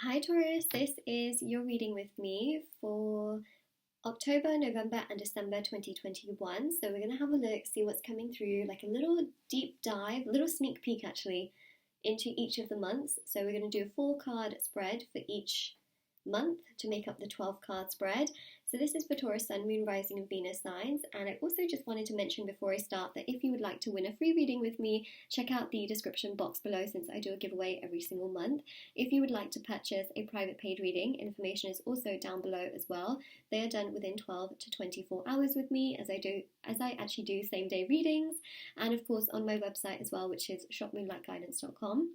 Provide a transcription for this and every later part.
Hi Taurus, this is your reading with me for October, November, and December 2021. So we're going to have a look, see what's coming through, like a little deep dive, a little sneak peek actually, into each of the months. So we're going to do a 4 card spread for each month to make up the 12 card spread. So this is for Taurus, Sun, Moon, Rising, and Venus signs. And I also just wanted to mention before I start that if you would like to win a free reading with me, check out the description box below since I do a giveaway every single month. If you would like to purchase a private paid reading, information is also down below as well. They are done within 12 to 24 hours with me as I actually do same day readings, and of course on my website as well, which is shopmoonlightguidance.com.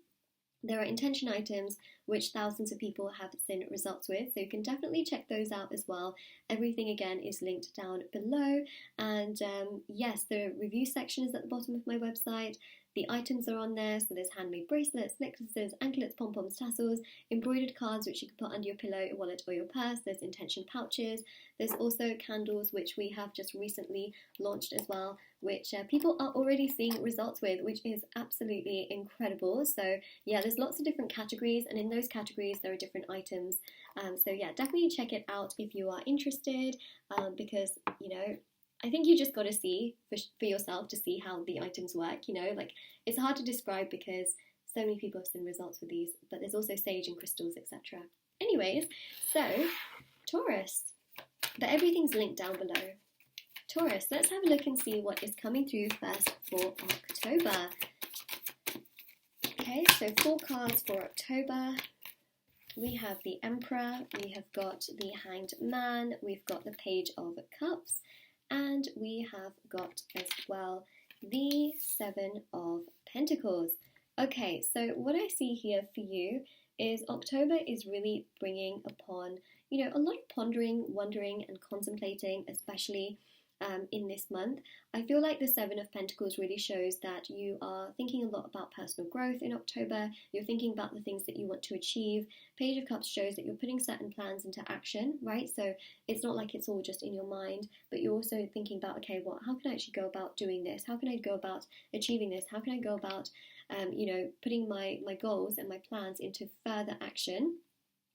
There are intention items which thousands of people have seen results with, so you can definitely check those out as well. Everything again is linked down below, and yes, the review section is at the bottom of my website. The items are on there, so there's handmade bracelets, necklaces, anklets, pom-poms, tassels, embroidered cards which you can put under your pillow, your wallet, or your purse. There's intention pouches. There's also candles which we have just recently launched as well, which people are already seeing results with, which is absolutely incredible. So yeah, there's lots of different categories, and in those categories there are different items. So yeah, definitely check it out if you are interested, because I think you just got to see for yourself to see how the items work. Like it's hard to describe because so many people have seen results with these, but there's also sage and crystals, etc. Anyways, so Taurus, but everything's linked down below. Taurus, let's have a look and see what is coming through first for October. Okay, so 4 cards for October. We have the Emperor, we have got the Hanged Man, we've got the Page of Cups, and we have got as well the 7 of Pentacles. Okay, so what I see here for you is October is really bringing upon, a lot of pondering, wondering, and contemplating, especially in this month. I feel like the 7 of Pentacles really shows that you are thinking a lot about personal growth in October. You're thinking about the things that you want to achieve. Page of Cups shows that you're putting certain plans into action, right? So it's not like it's all just in your mind, but you're also thinking about, okay, how can I actually go about doing this? How can I go about achieving this? How can I go about, putting my goals and my plans into further action?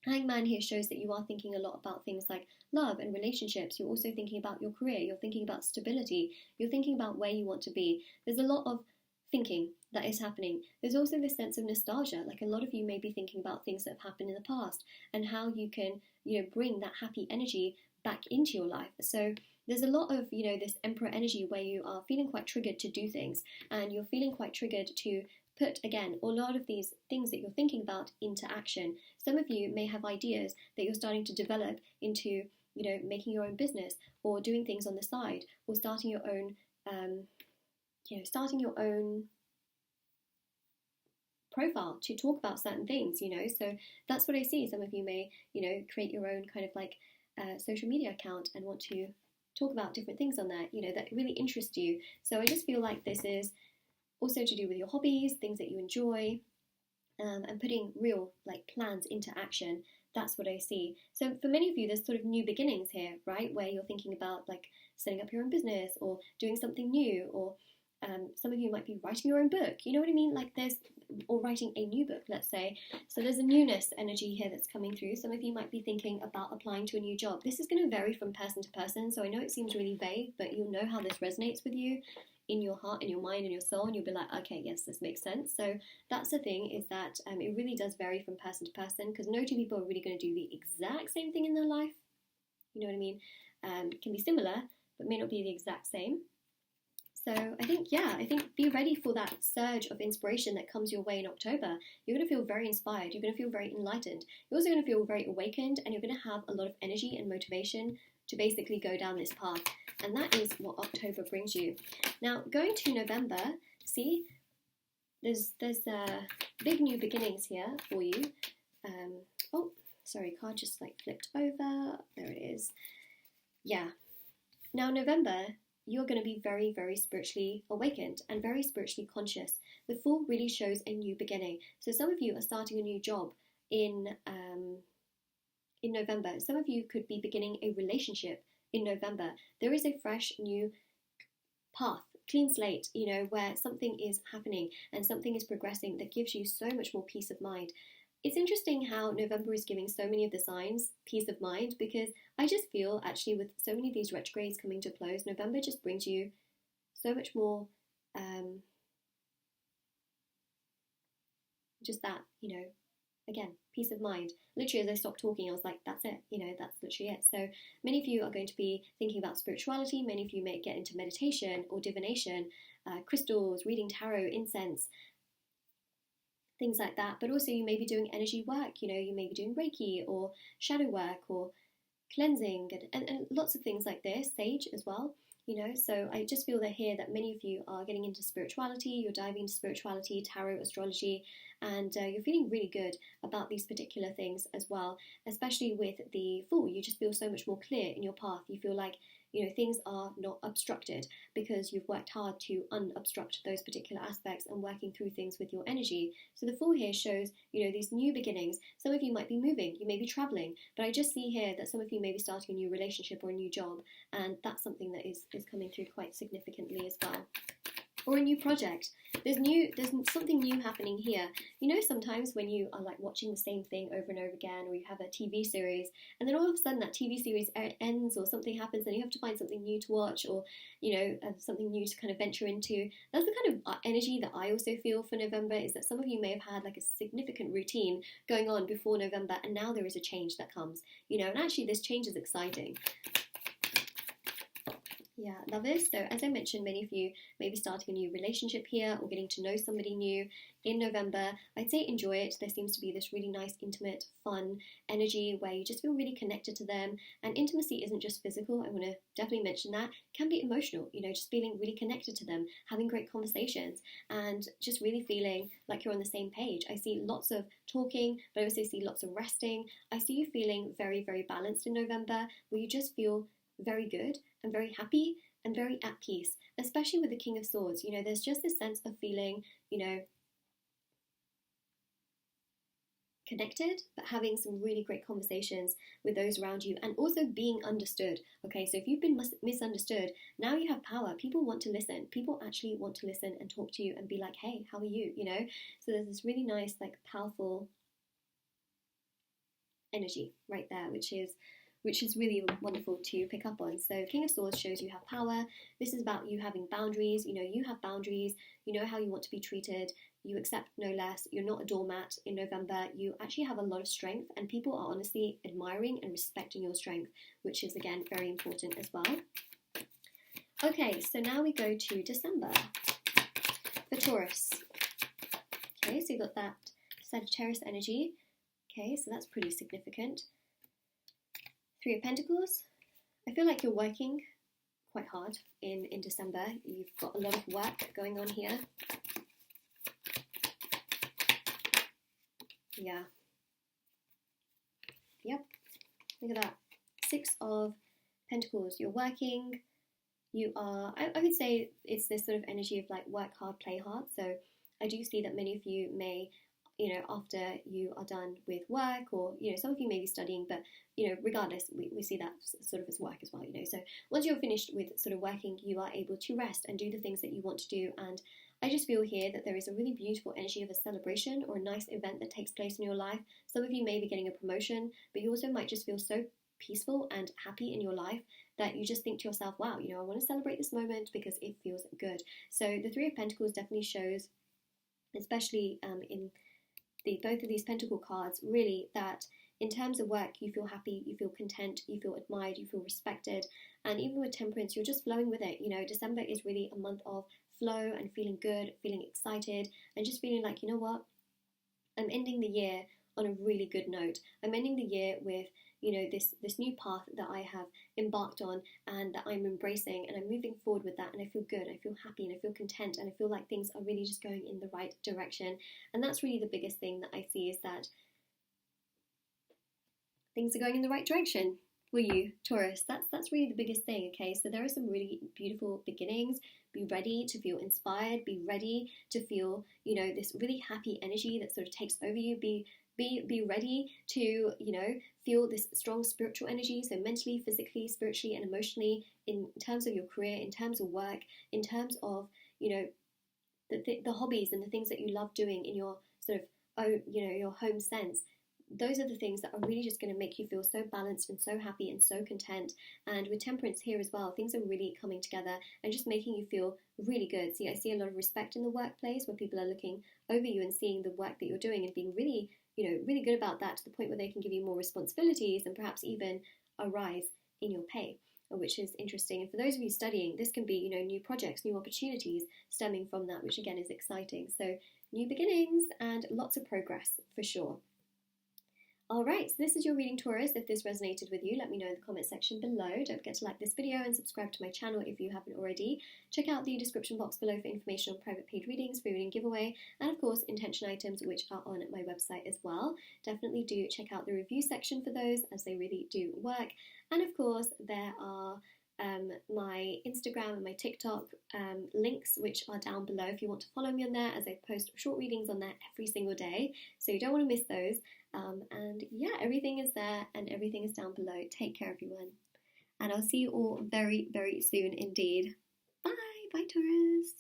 Hangman here shows that you are thinking a lot about things like love and relationships. You're also thinking about your career. You're thinking about stability. You're thinking about where you want to be. There's a lot of thinking that is happening. There's also this sense of nostalgia. Like a lot of you may be thinking about things that have happened in the past and how you can, bring that happy energy back into your life. So there's a lot of, this Emperor energy where you are feeling quite triggered to do things, and you're feeling quite triggered to put, again, a lot of these things that you're thinking about into action. Some of you may have ideas that you're starting to develop into, making your own business or doing things on the side or starting your own, profile to talk about certain things, So that's what I see. Some of you may, create your own kind of like social media account and want to talk about different things on there, that really interest you. So I just feel like this is also to do with your hobbies, things that you enjoy, and putting real plans into action. That's what I see. So for many of you, there's sort of new beginnings here, right? Where you're thinking about setting up your own business or doing something new, or some of you might be writing your own book. You know what I mean? Or writing a new book, let's say. So there's a newness energy here that's coming through. Some of you might be thinking about applying to a new job. This is going to vary from person to person. So I know it seems really vague, but you'll know how this resonates with you in your heart, in your mind, in your soul, and you'll be like, okay, yes, this makes sense. So that's the thing, is that it really does vary from person to person, because no two people are really going to do the exact same thing in their life. You know what I mean? It can be similar, but may not be the exact same. So I think be ready for that surge of inspiration that comes your way in October. You're going to feel very inspired. You're going to feel very enlightened. You're also going to feel very awakened, and you're going to have a lot of energy and motivation to basically go down this path. And that is what October brings you. Now, going to November, see, there's big new beginnings here for you. Oh, sorry, card just flipped over. There it is. Yeah. Now, November, you're going to be very, very spiritually awakened and very spiritually conscious. The Fool really shows a new beginning. So some of you are starting a new job in November. Some of you could be beginning a relationship in November. There is a fresh new path, clean slate, where something is happening and something is progressing that gives you so much more peace of mind. it's interesting how November is giving so many of the signs peace of mind, because I just feel actually with so many of these retrogrades coming to close, November just brings you so much more just that, again, peace of mind. Literally, as I stopped talking, I was like, that's it, that's literally it. So many of you are going to be thinking about spirituality. Many of you may get into meditation or divination, crystals, reading tarot, incense, things like that. But also you may be doing energy work, you may be doing Reiki or shadow work or cleansing and lots of things like this, sage as well. So I just feel that here that many of you are getting into spirituality, you're diving into spirituality, tarot, astrology, and you're feeling really good about these particular things as well, especially with the Fool. You just feel so much more clear in your path. You feel like, things are not obstructed because you've worked hard to unobstruct those particular aspects and working through things with your energy. So the Fool here shows, these new beginnings. Some of you might be moving, you may be traveling, but I just see here that some of you may be starting a new relationship or a new job, and that's something that is coming through quite significantly as well. Or a new project. There's something new happening here. Sometimes when you are like watching the same thing over and over again, or you have a TV series, and then all of a sudden that TV series ends or something happens and you have to find something new to watch, or, something new to kind of venture into. That's the kind of energy that I also feel for November, is that some of you may have had like a significant routine going on before November, and now there is a change that comes, and actually this change is exciting. Yeah, lovers. So as I mentioned, many of you may be starting a new relationship here or getting to know somebody new in November. I'd say enjoy it. There seems to be this really nice, intimate, fun energy where you just feel really connected to them. And intimacy isn't just physical. I want to definitely mention that. It can be emotional, just feeling really connected to them, having great conversations, and just really feeling like you're on the same page. I see lots of talking, but I also see lots of resting. I see you feeling very, very balanced in November, where you just feel very good and very happy and very at peace, especially with the King of Swords. There's just this sense of feeling, connected, but having some really great conversations with those around you, and also being understood. Okay, so if you've been misunderstood, now you have power. People want to listen. People actually want to listen and talk to you and be like, hey, how are you? So there's this really nice, like, powerful energy right there, which is really wonderful to pick up on. So King of Swords shows you have power. This is about you having boundaries. You have boundaries. You know how you want to be treated. You accept no less. You're not a doormat in November. You actually have a lot of strength, and people are honestly admiring and respecting your strength, which is, again, very important as well. Okay, so now we go to December for Taurus. Okay, so you got that Sagittarius energy. Okay, so that's pretty significant. Three of Pentacles. I feel like you're working quite hard in December. You've got a lot of work going on here. Yeah. Yep. Look at that. Six of Pentacles. You're working. You are, I would say it's this sort of energy of like work hard, play hard. So I do see that many of you may, after you are done with work, or, some of you may be studying, but, regardless, we see that sort of as work as well, So once you're finished with sort of working, you are able to rest and do the things that you want to do. And I just feel here that there is a really beautiful energy of a celebration or a nice event that takes place in your life. Some of you may be getting a promotion, but you also might just feel so peaceful and happy in your life that you just think to yourself, wow, I want to celebrate this moment because it feels good. So the Three of Pentacles definitely shows, especially in both of these Pentacle cards, really that in terms of work, you feel happy, you feel content, you feel admired, you feel respected. And even with Temperance, you're just flowing with it. December is really a month of flow and feeling good, feeling excited, and just feeling like, what? I'm ending the year on a really good note. I'm ending the year with, this new path that I have embarked on and that I'm embracing, and I'm moving forward with that, and I feel good, I feel happy, and I feel content, and I feel like things are really just going in the right direction. And that's really the biggest thing that I see, is that things are going in the right direction for you, Taurus. That's really the biggest thing, okay? So there are some really beautiful beginnings. Be ready to feel inspired. Be ready to feel, this really happy energy that sort of takes over you. Be ready to, feel this strong spiritual energy, so mentally, physically, spiritually, and emotionally, in terms of your career, in terms of work, in terms of, the hobbies and the things that you love doing in your sort of your home sense. Those are the things that are really just going to make you feel so balanced and so happy and so content. And with Temperance here as well, things are really coming together and just making you feel really good. See, I see a lot of respect in the workplace where people are looking over you and seeing the work that you're doing and being really, really good about that, to the point where they can give you more responsibilities and perhaps even a rise in your pay, which is interesting. And for those of you studying, this can be, new projects, new opportunities stemming from that, which again is exciting. So new beginnings and lots of progress for sure. Alright, so this is your reading, Taurus. If this resonated with you, let me know in the comment section below. Don't forget to like this video and subscribe to my channel if you haven't already. Check out the description box below for information on private paid readings, free reading giveaway, and of course intention items, which are on my website as well. Definitely do check out the review section for those, as they really do work. And of course there are my Instagram and my TikTok links, which are down below if you want to follow me on there, as I post short readings on there every single day, so you don't want to miss those. And yeah, everything is there and everything is down below. Take care, everyone, and I'll see you all very, very soon indeed. Bye, Taurus.